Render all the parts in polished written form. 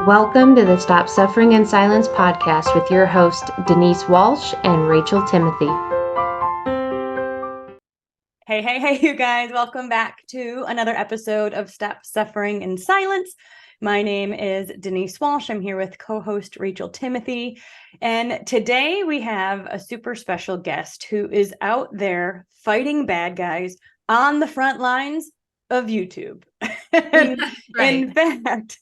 Welcome to the Stop Suffering in Silence podcast with your host, Denise Walsh and Rachel Timothy. Hey, you guys. Welcome back to another episode of Stop Suffering in Silence. My name is Denise Walsh. I'm here with co-host Rachel Timothy. And today we have a super special guest who is out there fighting bad guys on the front lines of YouTube. Right. In fact,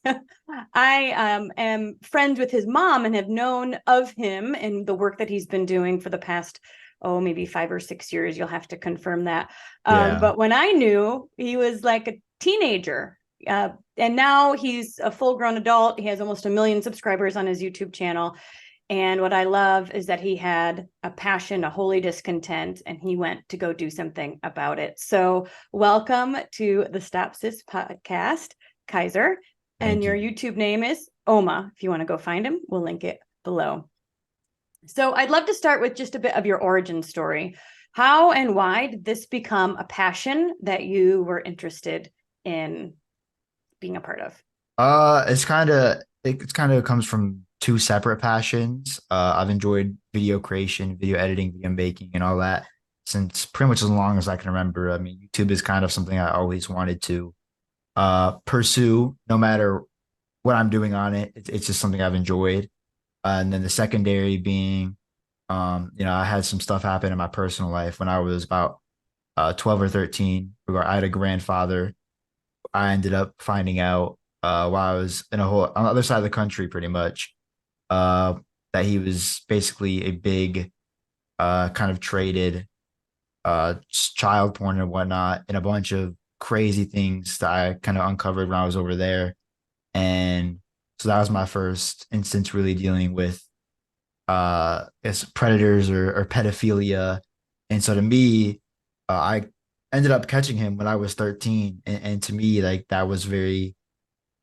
I am friends with his mom and have known of him and the work that he's been doing for the past maybe 5 or 6 years. You'll have to confirm that. But when I knew, he was like a teenager. And now he's a full-grown adult. He has almost 1 million subscribers on his YouTube channel. And what I love is that he had a passion, a holy discontent, and he went to go do something about it. So welcome to the Stop SIS podcast, Kaiser. And your YouTube name is Omma. If you want to go find him, we'll link it below. So I'd love to start with just a bit of your origin story. How and why did this become a passion that you were interested in being a part of? It kind of comes from two separate passions. I've enjoyed video creation, video editing, video making, and all that since pretty much as long as I can remember. I mean, YouTube is kind of something I always wanted to pursue, no matter what I'm doing on it. It's just something I've enjoyed. And then the secondary being, I had some stuff happen in my personal life when I was about 12 or 13. I had a grandfather. I ended up finding out while I was on the other side of the country, pretty much, that he was basically a big kind of traded child porn and whatnot, and a bunch of crazy things that I kind of uncovered when I was over there. And so that was my first instance really dealing with predators or pedophilia. And so to me, I ended up catching him when I was 13. And to me, like, that was very,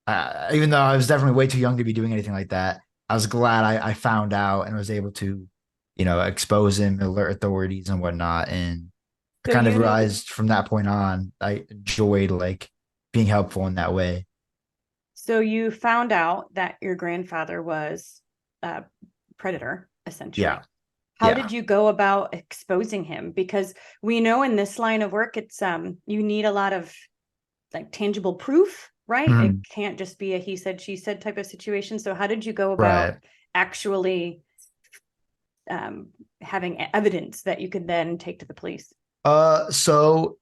even though I was definitely way too young to be doing anything like that, I was glad I found out and was able to, expose him, alert authorities and whatnot. And so I kind of realized from that point on, I enjoyed like being helpful in that way. So you found out that your grandfather was a predator, essentially. Yeah. How did you go about exposing him? Because we know in this line of work, it's you need a lot of like tangible proof, right? Mm-hmm. It can't just be a he said, she said type of situation. So how did you go about actually having evidence that you could then take to the police? So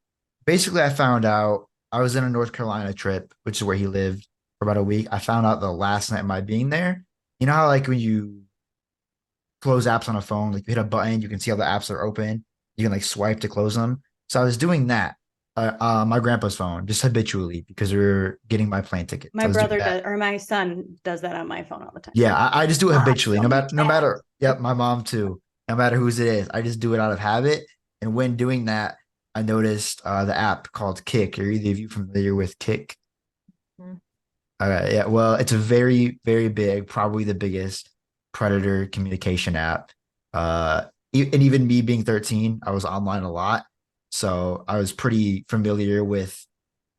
basically I found out I was in a North Carolina trip, which is where he lived, for about a week. I found out the last night of my being there. You know how like when you close apps on a phone, like you hit a button, you can see all the apps are open. You can like swipe to close them. So I was doing that my grandpa's phone just habitually because we were getting my plane ticket. My brother does, or my son does that on my phone all the time. Yeah, I just do it habitually. No matter. Yep, my mom too. No matter whose it is, I just do it out of habit. And when doing that, I noticed the app called Kick. Are either of you familiar with Kick? Mm-hmm. Yeah, well, it's a very, very big, probably the biggest predator communication app. And even me being 13, I was online a lot. So I was pretty familiar with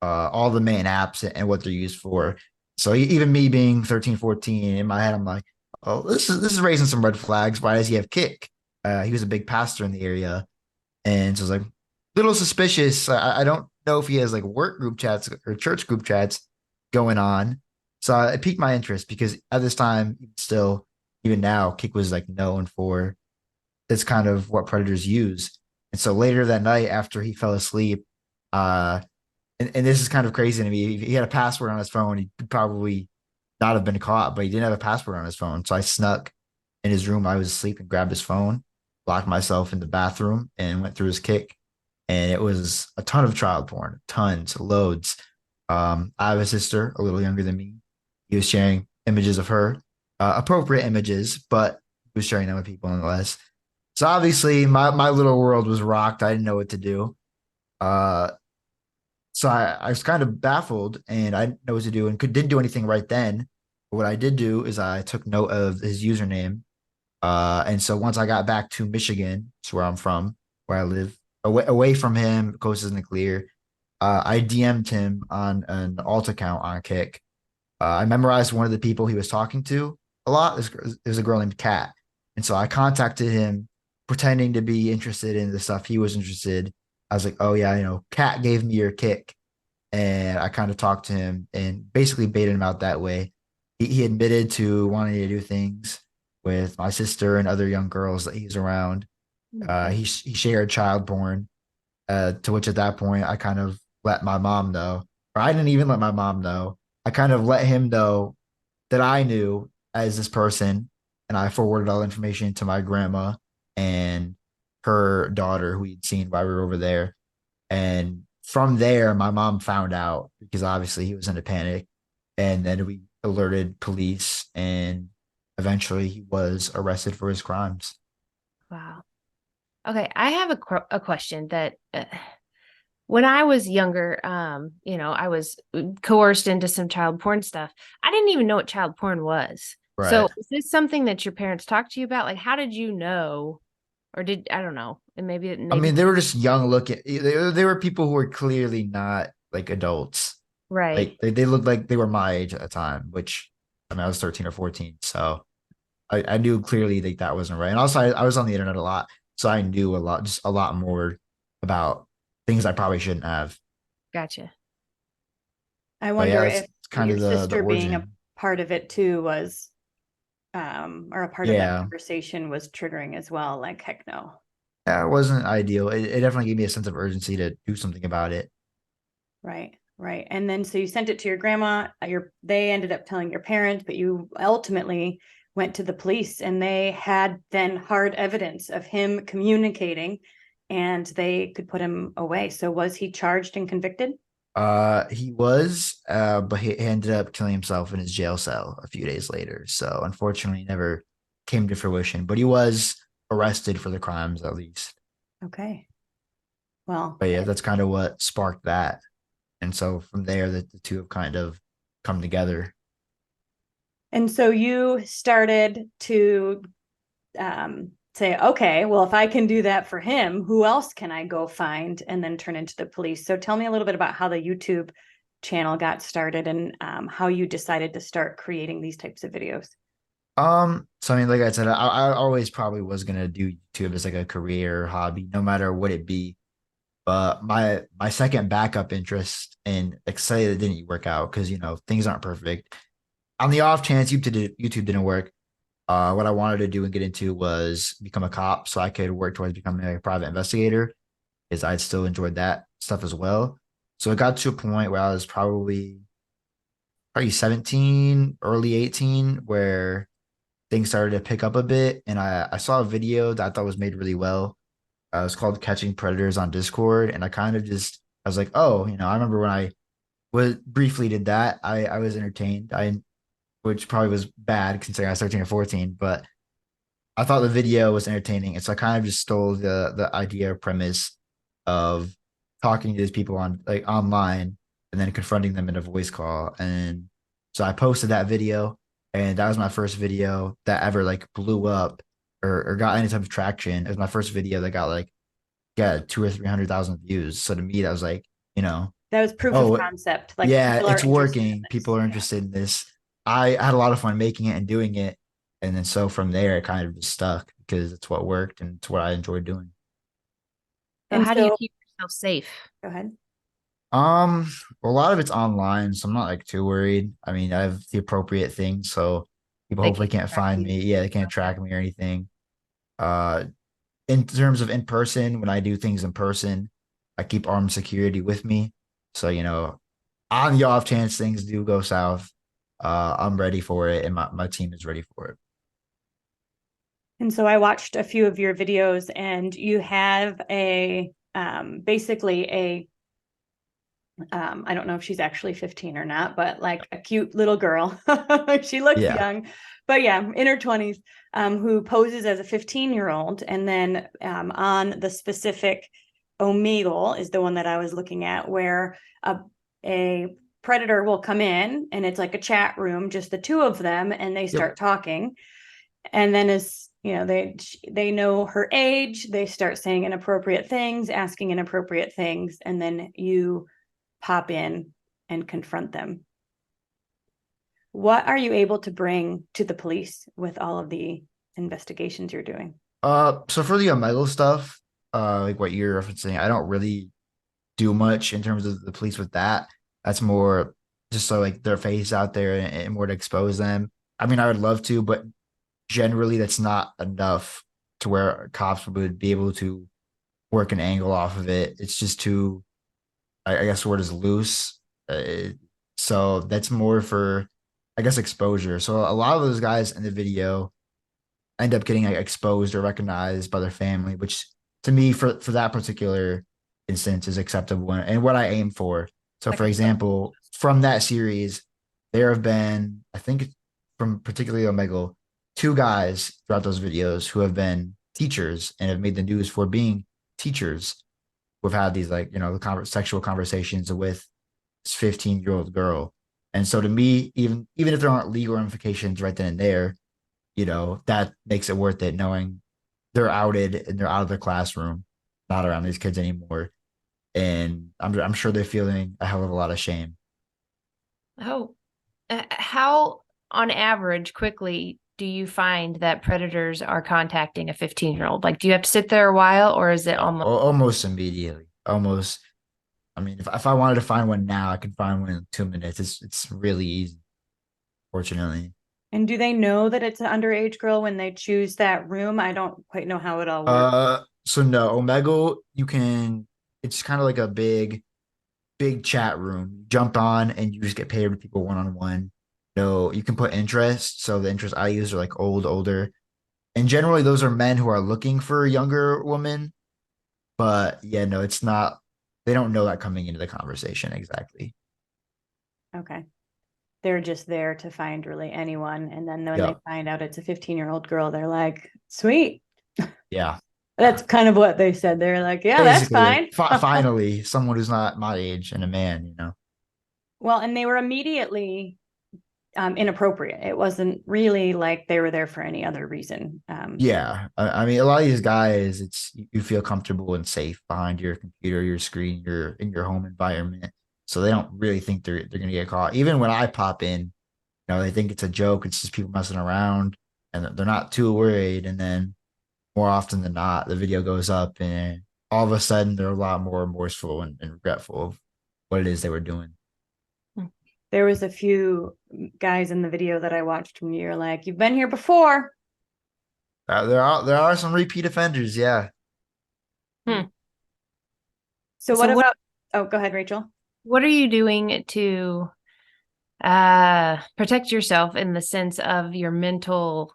all the main apps and what they're used for. So even me being 13, 14, in my head, I'm like, oh, this is raising some red flags. Why does he have Kick? He was a big pastor in the area. And so I was like, little suspicious. I don't know if he has like work group chats or church group chats going on. So it piqued my interest because at this time, still, even now, Kick was like known for this kind of what predators use. And so later that night after he fell asleep, and this is kind of crazy to me, he had a password on his phone. He could probably not have been caught, but he didn't have a password on his phone. So I snuck in his room. I was asleep and grabbed his phone, locked myself in the bathroom and went through his Kick. And it was a ton of child porn, tons, loads. I have a sister a little younger than me. He was sharing images of her, appropriate images, but he was sharing them with people nonetheless. So obviously my little world was rocked. I didn't know what to do. So I was kind of baffled and I didn't know what to do and didn't do anything right then. But what I did do is I took note of his username. And so once I got back to Michigan, it's where I'm from, where I live, away from him, coast isn't clear. I DM'd him on an alt account on Kick. I memorized one of the people he was talking to a lot. It was a girl named Kat. And so I contacted him pretending to be interested in the stuff he was interested. I was like, oh yeah, Kat gave me your kick. And I kind of talked to him and basically baited him out that way. He admitted to wanting to do things with my sister and other young girls that he's around. He shared child porn, to which at that point I kind of let my mom know, or I didn't even let my mom know. I kind of let him know that I knew as this person, and I forwarded all the information to my grandma and her daughter who he'd seen while we were over there. And from there, my mom found out because obviously he was in a panic. And then we alerted police, and eventually he was arrested for his crimes. Wow. Okay, I have a question that when I was younger, I was coerced into some child porn stuff. I didn't even know what child porn was. So, Right. is this something that your parents talked to you about? Like, how did you know, or did I don't know, and I maybe mean, they were just young looking. They were people who were clearly not like adults. right? Like they looked like they were my age at the time, which I mean, I was 13 or 14. So I knew clearly that that wasn't right. And also, I was on the internet a lot. So I knew a lot, just a lot more about things I probably shouldn't have. Gotcha. I But wonder yeah, if that's kind your of the sister being a origin. part of it too was, or a part of that Yeah. conversation was triggering as well. Like, heck no. Yeah, it wasn't ideal. It definitely gave me a sense of urgency to do something about it. Right, right. And then so you sent it to your grandma, they ended up telling your parents, but you ultimately went to the police and they had then hard evidence of him communicating and they could put him away. So was he charged and convicted? He was, but he ended up killing himself in his jail cell a few days later. So unfortunately, never came to fruition. But he was arrested for the crimes at least. Okay. Well, But yeah, that's kind of what sparked that. And so from there, the two have kind of come together. and so you started to say, okay, well, if I can do that for him, who else can I go find and then turn into the police? So tell me a little bit about how the YouTube channel got started and how you decided to start creating these types of videos. So I mean, like I said, I always probably was gonna do YouTube as like a career hobby, no matter what it be. But my second backup interest, and like say it didn't work out because things aren't perfect. On the off chance YouTube didn't work, what I wanted to do and get into was become a cop so I could work towards becoming a private investigator, because I'd still enjoyed that stuff as well. So it got to a point where I was probably 17, early 18, where things started to pick up a bit. And I saw a video that I thought was made really well. It was called Catching Predators on Discord. And I was like, oh, I remember when I was briefly did that. I was entertained. Which probably was bad considering I was 13 or 14, but I thought the video was entertaining. And so I kind of just stole the idea or premise of talking to these people on like online and then confronting them in a voice call. And so I posted that video, and that was my first video that ever like blew up or got any type of traction. It was my first video that got like two or 300,000 views. So to me, that was like, That was proof of oh concept. Like yeah, people are it's interested in working. this. People are Yeah. interested in this. I had a lot of fun making it and doing it. And then so from there, it kind of just stuck because it's what worked and it's what I enjoyed doing. So, And how do you so, keep yourself safe? go ahead. Um, a lot of it's online, so I'm not like too worried. I mean, I have the appropriate things, so people They hopefully can't can't track find you. me. Yeah, they can't Okay. track me or anything. Uh, in terms of in person, when I do things in person, I keep armed security with me. So, on the off chance things do go south, I'm ready for it and my team is ready for it. And so I watched a few of your videos and you have basically I don't know if she's actually 15 or not, but like a cute little girl. She looks Yeah. young, but yeah, in her 20s, who poses as a 15-year-old. And then on the specific Omegle is the one that I was looking at, where a predator will come in and it's like a chat room, just the two of them, and they Yep. start talking. And then as they know her age, they start saying inappropriate things, asking inappropriate things, and then you pop in and confront them. What are you able to bring to the police with all of the investigations you're doing? So for the Omegle stuff, like what you're referencing, I don't really do much in terms of the police with that. That's more just so like their face out there and more to expose them. I mean, I would love to, but generally that's not enough to where cops would be able to work an angle off of it. It's just too, I guess the word is loose. So that's more for, I guess, exposure. So a lot of those guys in the video end up getting like, exposed or recognized by their family, which to me for that particular instance is acceptable and what I aim for. So for example, from that series, there have been, I think from particularly Omegle, two guys throughout those videos who have been teachers and have made the news for being teachers who've had these like, sexual conversations with this 15-year-old girl. And so to me, even if there aren't legal ramifications right then and there, that makes it worth it knowing they're outed and they're out of their classroom, not around these kids anymore. And I'm sure they're feeling a hell of a lot of shame. Oh, how on average quickly do you find that predators are contacting a 15-year-old? Like, do you have to sit there a while or is it almost? Almost immediately. Almost. I mean, if I wanted to find one now, I could find one in 2 minutes. It's really easy, fortunately. And do they know that it's an underage girl when they choose that room? I don't quite know how it all works. So no, Omegle, it's kind of like a big chat room. You jump on and you just get paired with people one on one. No, you can put interests. So the interests I use are like older. And generally those are men who are looking for a younger woman. But yeah, no, it's not, they don't know that coming into the conversation exactly. Okay. They're just there to find really anyone. And then when Yeah. they find out it's a 15-year-old girl, they're like, sweet. Yeah. That's kind of what they said. They're like, yeah, Basically, that's fine. Finally, someone who's not my age and a man. Well, and they were immediately inappropriate. It wasn't really like they were there for any other reason. Yeah. I mean, a lot of these guys, it's you feel comfortable and safe behind your computer, your screen, you're in your home environment. So they don't really think they're gonna get caught. Even when I pop in, they think it's a joke. It's just people messing around and they're not too worried. And then more often than not, the video goes up and all of a sudden they're a lot more remorseful and regretful of what it is they were doing. There was a few guys in the video that I watched when you're like, you've been here before. There are some repeat offenders, yeah. Hmm. So So what- about, oh, go ahead, Rachel. What are you doing to protect yourself in the sense of your mental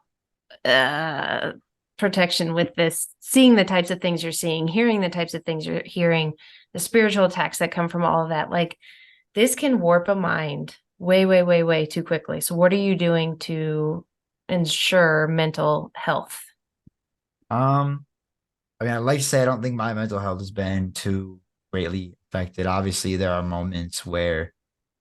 protection with this, seeing the types of things you're seeing, hearing the types of things you're hearing, the spiritual attacks that come from all of that? Like, this can warp a mind way, way, way, way too quickly. So what are you doing to ensure mental health? I mean, I'd like to say I don't think my mental health has been too greatly affected. Obviously, there are moments where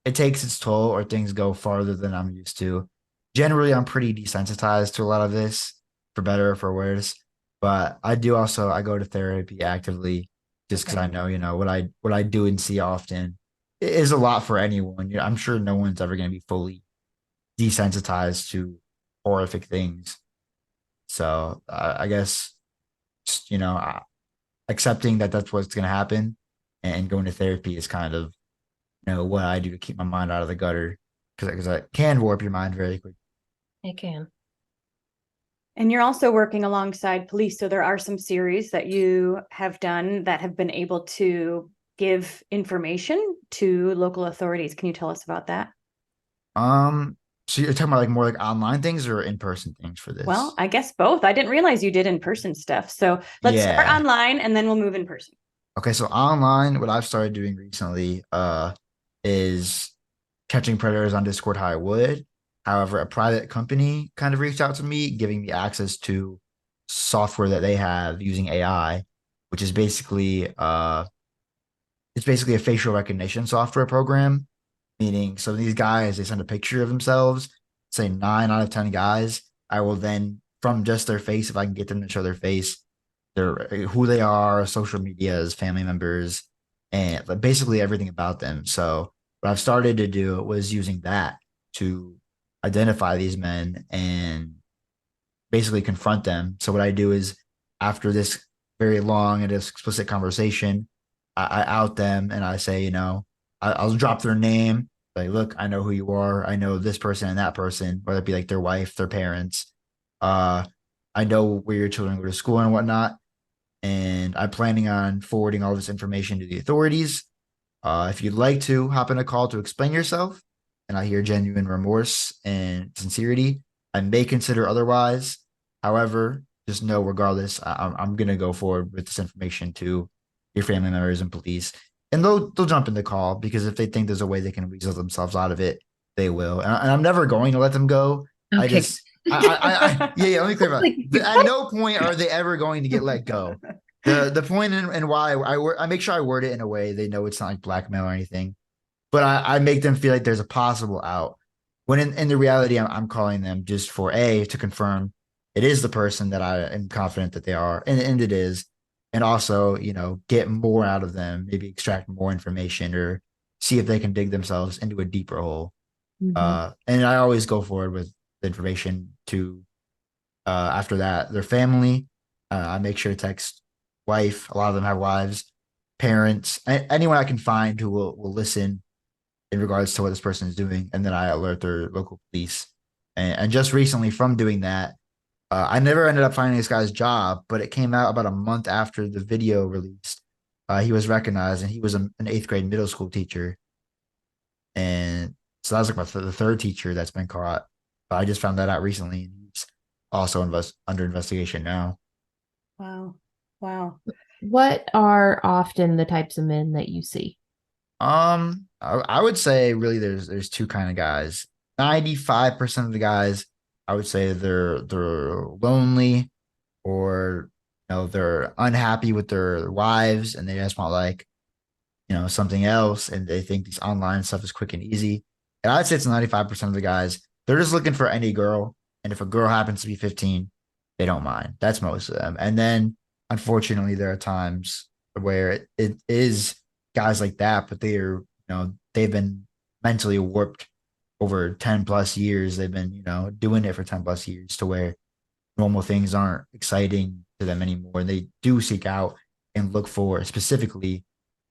it takes its toll or things go farther than I'm used to. Generally, I'm pretty desensitized to a lot of this, for better or for worse. But I go to therapy actively just because I know, what I do and see often is a lot for anyone. I'm sure no one's ever going to be fully desensitized to horrific things. So I guess, just, accepting that that's what's going to happen and going to therapy is kind of, what I do to keep my mind out of the gutter because it can warp your mind very quickly. It can. And you're also working alongside police. So there are some series that you have done that have been able to give information to local authorities. Can you tell us about that? So you're talking about like more like online things or in-person things for this? Well, I guess both. I didn't realize you did in-person stuff. So let's start Yeah. online and then we'll move in person. Okay, so online, what I've started doing recently, is catching predators on Discord how I would. However, a private company kind of reached out to me, giving me access to software that they have using AI, which is basically a facial recognition software program. Meaning, so these guys, they send a picture of themselves, say 9 out of 10 guys. I will then, from just their face, if I can get them to show their face, who they are, social medias, family members, and basically everything about them. So what I've started to do was using that to identify these men and basically confront them. So what I do is after this very long and explicit conversation, I out them and I say, I'll drop their name. Like, look, I know who you are. I know this person and that person, whether it be like their wife, their parents. Uh, I know where your children go to school and whatnot. And I'm planning on forwarding all this information to the authorities. If you'd like to hop in a call to explain yourself and I hear genuine remorse and sincerity, I may consider otherwise. However, just know, regardless, I'm going to go forward with this information to your family members and police. And they'll jump in the call because if they think there's a way they can weasel themselves out of it, they will. And I'm never going to let them go. I Okay. just, yeah, let me clarify. At no point are they ever going to get let go. The point and why I make sure I word it in a way they know it's not like blackmail or anything, but I make them feel like there's a possible out. When in the reality, I'm calling them just for to confirm it is the person that I am confident that they are, and it is, and also get more out of them, maybe extract more information or see if they can dig themselves into a deeper hole. Mhm. And I always go forward with the information to after that their family. I make sure to text wife. A lot of them have wives, parents, anyone I can find who will listen in regards to what this person is doing, and then I alert their local police. And just recently, from doing that, I never ended up finding this guy's job, but it came out about a month after the video released. He was recognized, and he was an eighth grade middle school teacher, and so that was like the third teacher that's been caught. But I just found that out recently, and he's also under investigation now. Wow. Wow. What are often the types of men that you see? I would say really there's two kind of guys. 95% of the guys, I would say they're lonely or they're unhappy with their wives and they just want like something else and they think this online stuff is quick and easy. And I'd say it's 95% of the guys. They're just looking for any girl. And if a girl happens to be 15, they don't mind. That's most of them. And then unfortunately, there are times where it is guys like that, but they've been mentally warped over 10 plus years. They've been, doing it for 10 plus years to where normal things aren't exciting to them anymore. And they do seek out and look for specifically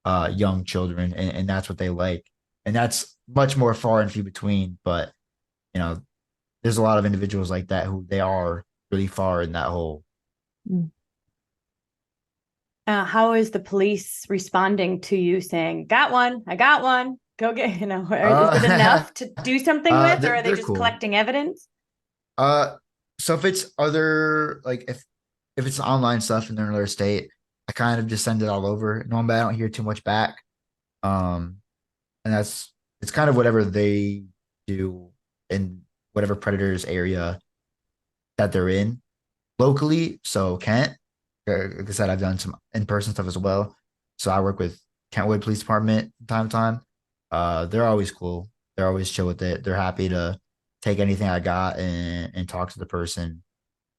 young children, and that's what they like. And that's much more far and few between. But you know, there's a lot of individuals like that who they are really far in that hole. Mm. How is the police responding to you saying, got one, I got one, go get, is it Uh, enough to do something with, or are they they're just cool. collecting evidence? Uh, so if it's other like if it's online stuff in another state, I kind of just send it all over. Normally, I don't hear too much back. Um, and it's kind of whatever they do in whatever predator's area that they're in locally. So Kent, like I said, I've done some in-person stuff as well. So I work with Kentwood Police Department from time to time. They're always cool. They're always chill with it. They're happy to take anything I got and talk to the person,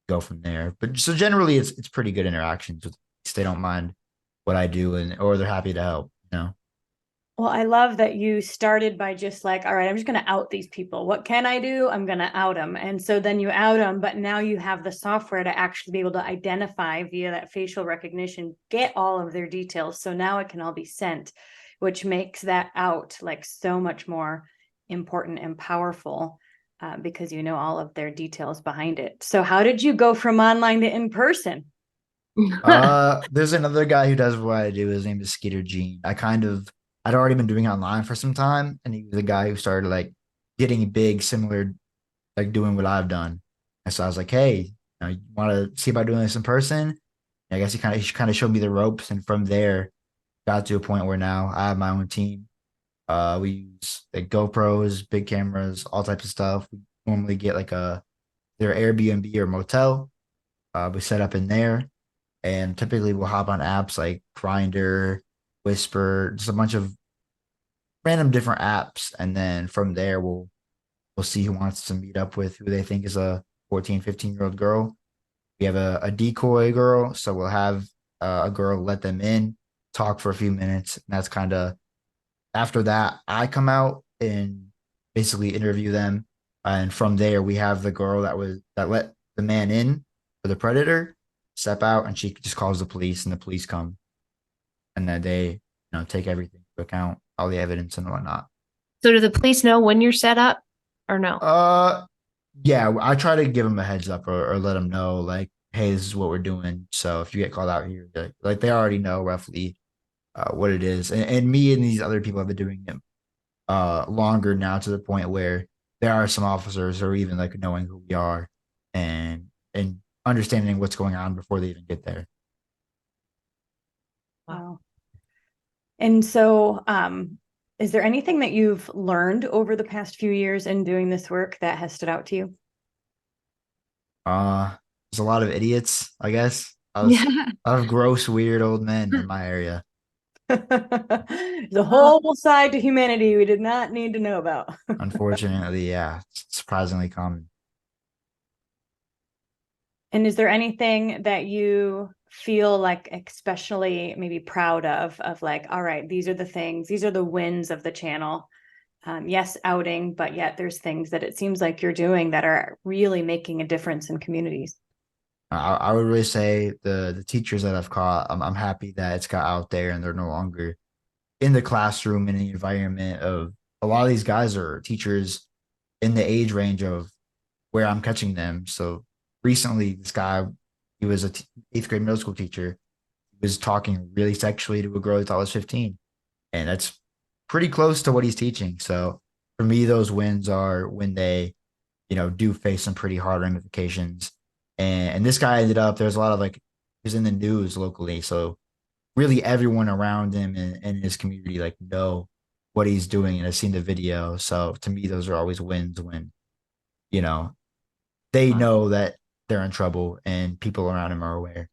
go from there. But so generally, it's pretty good interactions with. They don't mind what I do and or they're happy to help. Well, I love that you started by just like, all right, I'm just going to out these people. What can I do? I'm going to out them. And so then you out them, but now you have the software to actually be able to identify via that facial recognition, get all of their details. So now it can all be sent, which makes that out like so much more important and powerful because you know all of their details behind it. So how did you go from online to in person? There's another guy who does what I do. His name is Skeeter Gene. I'd already been doing it online for some time, and he was the guy who started like getting big, similar, like doing what I've done. And so I was like, hey, you want to see about doing this in person? And I guess he kind of showed me the ropes, and from there, got to a point where now I have my own team. We use like GoPros, big cameras, all types of stuff. We normally get like their Airbnb or motel. We set up in there and typically we'll hop on apps like Grindr, Whisper, just a bunch of random different apps, and then from there we'll see who wants to meet up with who they think is a 14, 15-year-old girl. We have a decoy girl, so we'll have a girl let them in, talk for a few minutes, and that's kind of after that I come out and basically interview them. And from there, we have the girl that let the man in for the predator step out, and she just calls the police, and the police come, and then they take everything into account, all the evidence and whatnot. So do the police know when you're set up or no? Uh, yeah, I try to give them a heads up, or let them know, like, hey, this is what we're doing. So if you get called out here, like they already know roughly what it is. And me and these other people have been doing it longer now, to the point where there are some officers who are even like knowing who we are and understanding what's going on before they even get there. Wow. And so, is there anything that you've learned over the past few years in doing this work that has stood out to you? There's a lot of idiots, I guess. Yeah. A lot of gross, weird old men in my area. The whole side to humanity we did not need to know about. Unfortunately, yeah, it's surprisingly common. And is there anything that you feel like especially maybe proud of like, all right, these are the things, these are the wins of the channel. Yes, outing, but yet there's things that it seems like you're doing that are really making a difference in communities. I would really say the teachers that I've caught, I'm happy that it's got out there and they're no longer in the classroom, in the environment of a lot of these guys are teachers in the age range of where I'm catching them. So recently, this guy, he was a eighth grade middle school teacher, he was talking really sexually to a girl he thought was 15, and that's pretty close to what he's teaching. So for me, those wins are when they, do face some pretty hard ramifications. And this guy ended up, there's a lot of like, he was in the news locally, so really everyone around him and his community like know what he's doing and has seen the video. So to me, those are always wins when, you know, they Wow. know that they're in trouble and people around him are aware.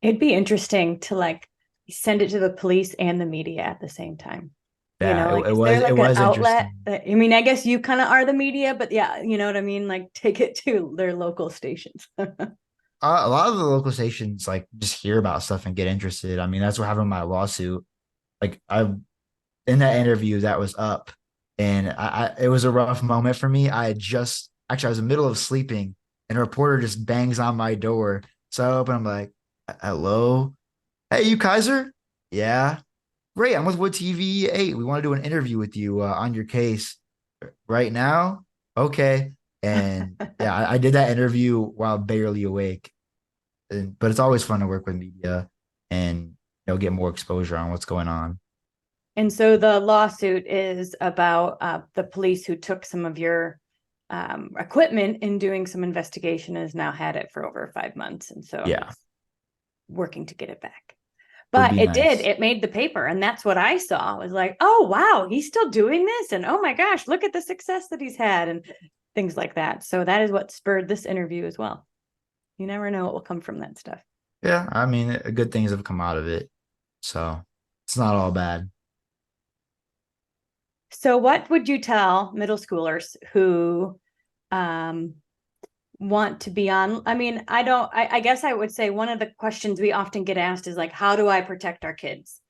It'd be interesting to like send it to the police and the media at the same time. Yeah, Like, it is there was it like an was outlet interesting. that, I mean, I guess you kind of are the media, but yeah, you know what I mean? Like, take it to their local stations. A lot of the local stations like just hear about stuff and get interested. I mean, that's what happened in my lawsuit. Like I in that interview that was up, and it was a rough moment for me. I had just actually I was in the middle of sleeping, and a reporter just bangs on my door. So I open, I'm like, "Hello, hey, you Kaiser? Yeah, great. I'm with Wood TV 8. We want to do an interview with you on your case right now. Okay." And yeah, I did that interview while barely awake. But it's always fun to work with media and get more exposure on what's going on. And so the lawsuit is about the police who took some of your equipment in doing some investigation and has now had it for over 5 months. And so Yeah, he's working to get it back. would But be it nice. made the paper. And that's what I saw. I was like, oh, wow, he's still doing this. And oh my gosh, look at the success that he's had and things like that. So that is what spurred this interview as well. You never know what will come from that stuff. Yeah, I mean, good things have come out of it, so it's not all bad. So what would you tell middle schoolers who um, want to be on? I mean, I guess I would say one of the questions we often get asked is like, how do I protect our kids?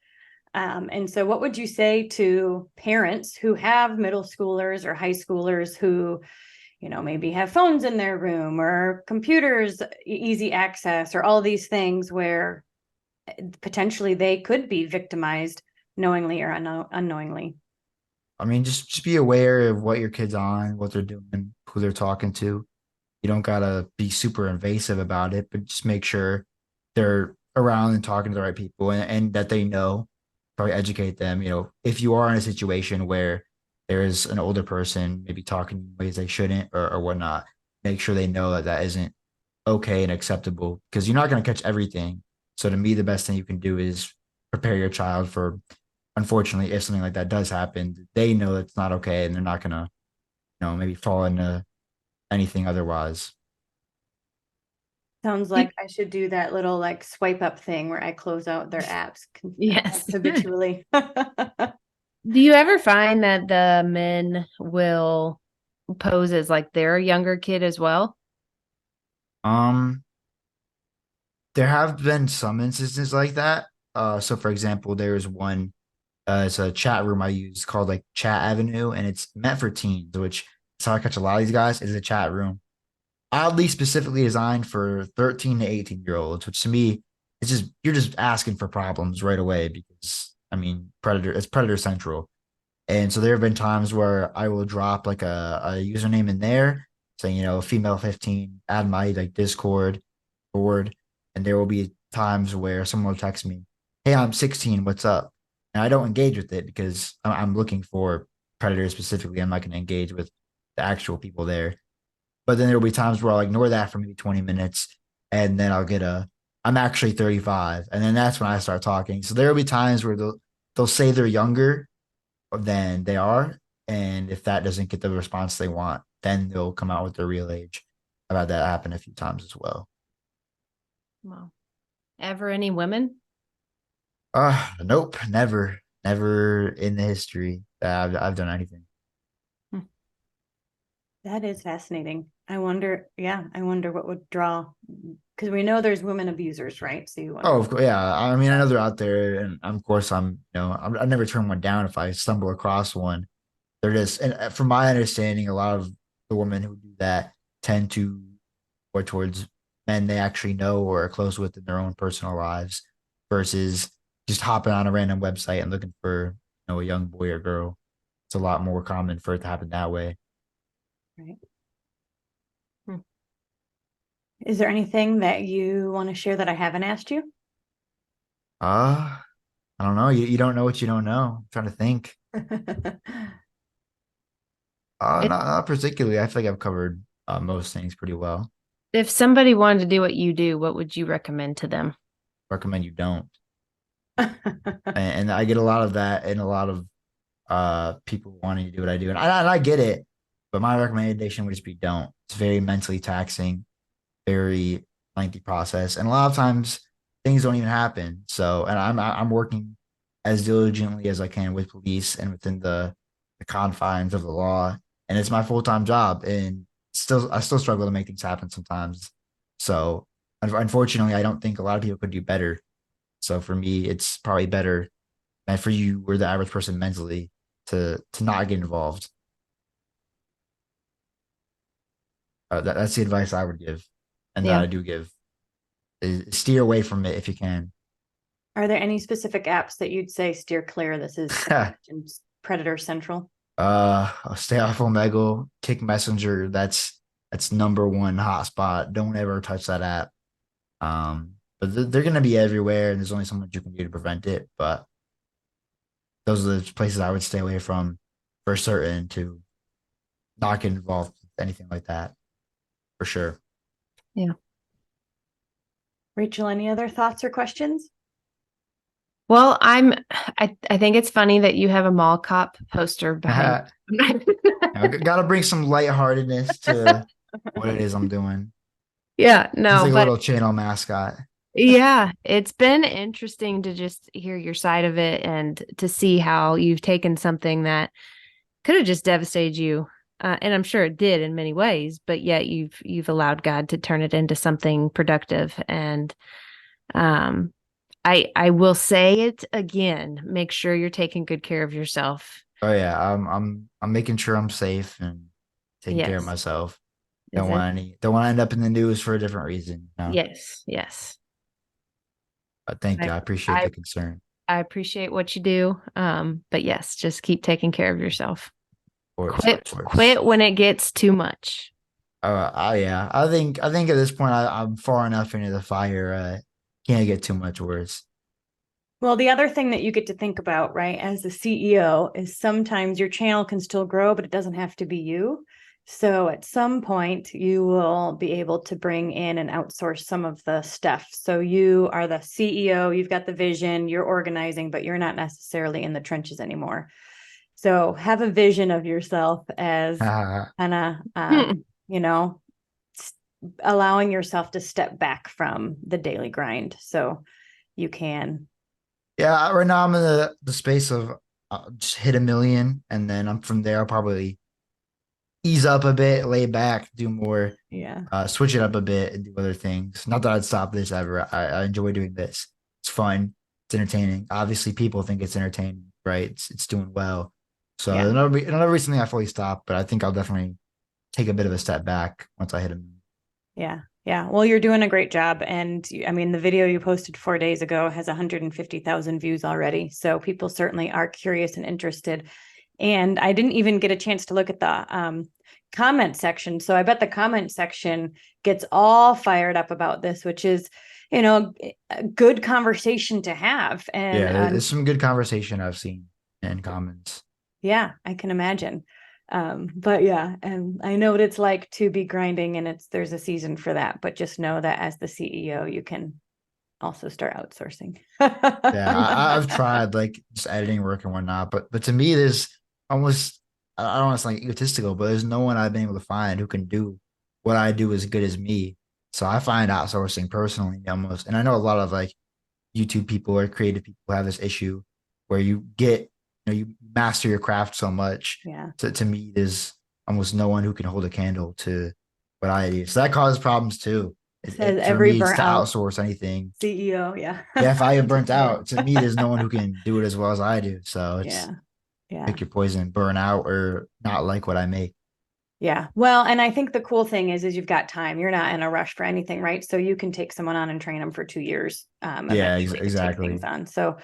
And so what would you say to parents who have middle schoolers or high schoolers who, maybe have phones in their room or computers, easy access, or all these things where potentially they could be victimized knowingly or unknowingly? I mean, just be aware of what your kid's on, what they're doing, who they're talking to. You don't gotta be super invasive about it, but just make sure they're around and talking to the right people, and that they know. Probably educate them. If you are in a situation where there is an older person maybe talking in ways they shouldn't, or whatnot, make sure they know that that isn't okay and acceptable, because you're not going to catch everything. So to me, the best thing you can do is prepare your child for, unfortunately, if something like that does happen, they know it's not okay and they're not going to, maybe fall into anything otherwise. Sounds like I should do that little like swipe up thing where I close out their apps Yes. habitually. Do you ever find that the men will pose as like they're a younger kid as well? Um, there have been some instances like that. So for example, there's one, it's a chat room I use called like Chat Avenue, and it's meant for teens, which That's how I catch a lot of these guys is a chat room. Oddly specifically designed for 13 to 18-year-olds, which to me, it's just you're just asking for problems right away because I mean, it's predator central. And so there have been times where I will drop like a username in there saying, female 15, add my like Discord board. And there will be times where someone will text me, hey, I'm 16, what's up? And I don't engage with it because I'm looking for predators specifically. I'm not going to engage with the actual people there. But then there will be times where I'll ignore that for maybe 20 minutes and then I'll get I'm actually 35. And then that's when I start talking. So there will be times where they'll say they're younger than they are. And if that doesn't get the response they want, then they'll come out with their real age. I've had that happen a few times as well. Wow. Ever any women? Nope, never in the history that I've done anything. That is fascinating. I wonder what would draw, because we know there's women abusers, right? So you wonder. Oh, of course, yeah. I mean, I know they're out there, and of course, I never turn one down if I stumble across one. They're just, and from my understanding, a lot of the women who do that tend to go towards men they actually know or are close with in their own personal lives, versus just hopping on a random website and looking for, a young boy or girl. It's a lot more common for it to happen that way. Right. Is there anything that you want to share that I haven't asked you? I don't know. You don't know what you don't know. I'm trying to think. Not particularly. I feel like I've covered most things pretty well. If somebody wanted to do what you do, what would you recommend to them? Recommend you don't. And I get a lot of that and a lot of people wanting to do what I do. And I get it, but my recommendation would just be don't. It's very mentally taxing, very lengthy process. And a lot of times things don't even happen. So, and I'm working as diligently as I can with police and within the confines of the law. And it's my full-time job. And I still struggle to make things happen sometimes. So unfortunately, I don't think a lot of people could do better. So for me, it's probably better, and for you, we're the average person mentally to not get involved. That's the advice I would give, and that Yeah. I do give. Is steer away from it if you can. Are there any specific apps that you'd say steer clear? This is Predator Central. Stay off Omegle, Kick Messenger. That's number one hotspot. Don't ever touch that app. But they're going to be everywhere, and there's only so much you can do to prevent it. But those are the places I would stay away from for certain to not get involved with anything like that, for sure. Yeah. Rachel, any other thoughts or questions? Well, I think it's funny that you have a mall cop poster behind. Got to bring some lightheartedness to what it is I'm doing. Yeah, It's no, like a but little channel mascot. yeah, it's been interesting to just hear your side of it and to see how you've taken something that could have just devastated you. And I'm sure it did in many ways, but yet you've allowed God to turn it into something productive. And I will say it again, make sure you're taking good care of yourself. Oh yeah, I'm making sure I'm safe and taking care of Yes. myself. Is it? Don't want to end up in the news for a different reason. No. Yes, yes. Thank you. I, I appreciate I the concern. I appreciate what you do. But yes, just keep taking care of yourself. Of course, of course. Quit when it gets too much. Yeah. I think at this point I'm far enough into the fire. Can't get too much worse. Well, the other thing that you get to think about, right, as the CEO is sometimes your channel can still grow, but it doesn't have to be you. So at some point, you will be able to bring in and outsource some of the stuff. So you are the CEO, you've got the vision, you're organizing, but you're not necessarily in the trenches anymore. So have a vision of yourself as kind of, allowing yourself to step back from the daily grind. So you can. Yeah, right now I'm in the space of just hit 1 million, and then I'm from there. I'll probably ease up a bit, lay back, do more, switch it up a bit, and do other things. Not that I'd stop this ever. I enjoy doing this. It's fun. It's entertaining. Obviously, people think it's entertaining, right? It's doing well. So it'll never be something I fully stop, but I think I'll definitely take a bit of a step back once I hit him. Yeah. Yeah. Well, you're doing a great job. And I mean, the video you posted 4 days ago has 150,000 views already. So people certainly are curious and interested. And I didn't even get a chance to look at the comment section. So I bet the comment section gets all fired up about this, which is, a good conversation to have. And Yeah, there's some good conversation I've seen in comments. yeah, I can imagine. But yeah, and I know what it's like to be grinding, and there's a season for that, but just know that as the CEO, you can also start outsourcing. Yeah, I've tried like just editing work and whatnot, but to me, there's almost, I don't want to sound like egotistical, but there's no one I've been able to find who can do what I do as good as me. So I find outsourcing personally almost, and I know a lot of like YouTube people or creative people have this issue where you get, you master your craft so much. Yeah. To me, there's almost no one who can hold a candle to what I do. So that causes problems too. Says For every me, it's burnt to out outsource anything. CEO. Yeah. Yeah, if I get burnt out, to me, there's no one who can do it as well as I do. So it's Yeah. Yeah. pick your poison, burn out, or not like what I make. Yeah. Well, and I think the cool thing is you've got time. You're not in a rush for anything, right? So you can take someone on and train them for 2 years, Yeah, eventually to take exactly. things on. So,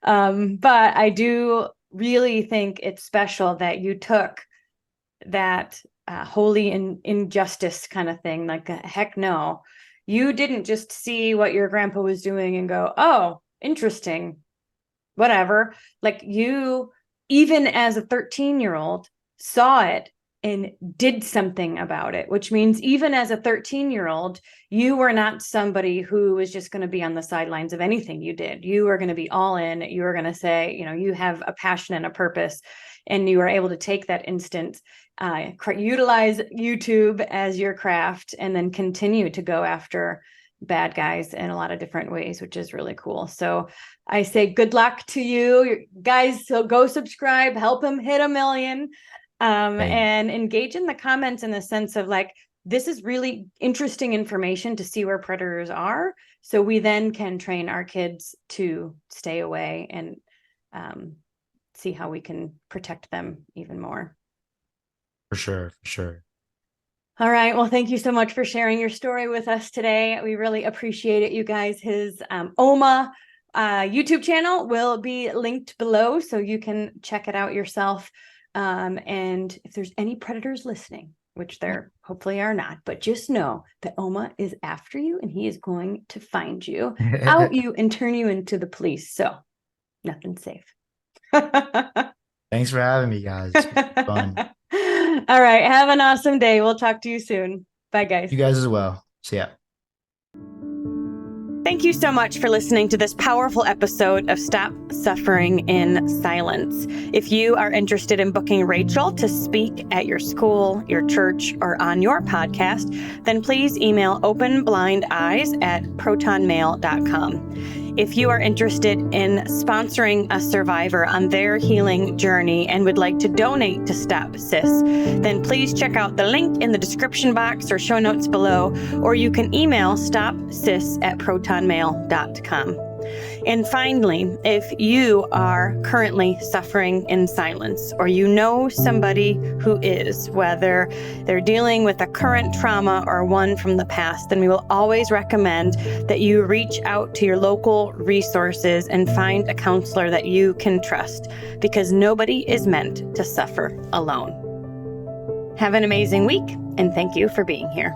but I do really think it's special that you took that holy injustice kind of thing. Like, heck no, you didn't just see what your grandpa was doing and go, oh, interesting, whatever. Like, you, even as a 13-year-old, saw it and did something about it, which means even as a 13-year-old, you were not somebody who was just going to be on the sidelines of anything you did. You were going to be all in. You were going to say, you have a passion and a purpose, and you were able to take that instant, utilize YouTube as your craft, and then continue to go after bad guys in a lot of different ways, which is really cool. So I say good luck to you guys. So go subscribe, help him hit 1 million. And engage in the comments in the sense of like, this is really interesting information to see where predators are. So we then can train our kids to stay away and see how we can protect them even more. For sure. For sure. All right. Well, thank you so much for sharing your story with us today. We really appreciate it, you guys. His Omma YouTube channel will be linked below, so you can check it out yourself. And if there's any predators listening, which there hopefully are not, but just know that Omma is after you and he is going to find you, out you, and turn you into the police. So nothing's safe. Thanks for having me, guys. It's been fun. All right. Have an awesome day. We'll talk to you soon. Bye, guys. You guys as well. See ya. Thank you so much for listening to this powerful episode of Stop Suffering in Silence. If you are interested in booking Rachel to speak at your school, your church, or on your podcast, then please email openblindeyes@protonmail.com. If you are interested in sponsoring a survivor on their healing journey and would like to donate to Stop SIS, then please check out the link in the description box or show notes below, or you can email stopsis@protonmail.com. And finally, if you are currently suffering in silence, or you know somebody who is, whether they're dealing with a current trauma or one from the past, then we will always recommend that you reach out to your local resources and find a counselor that you can trust, because nobody is meant to suffer alone. Have an amazing week, and thank you for being here.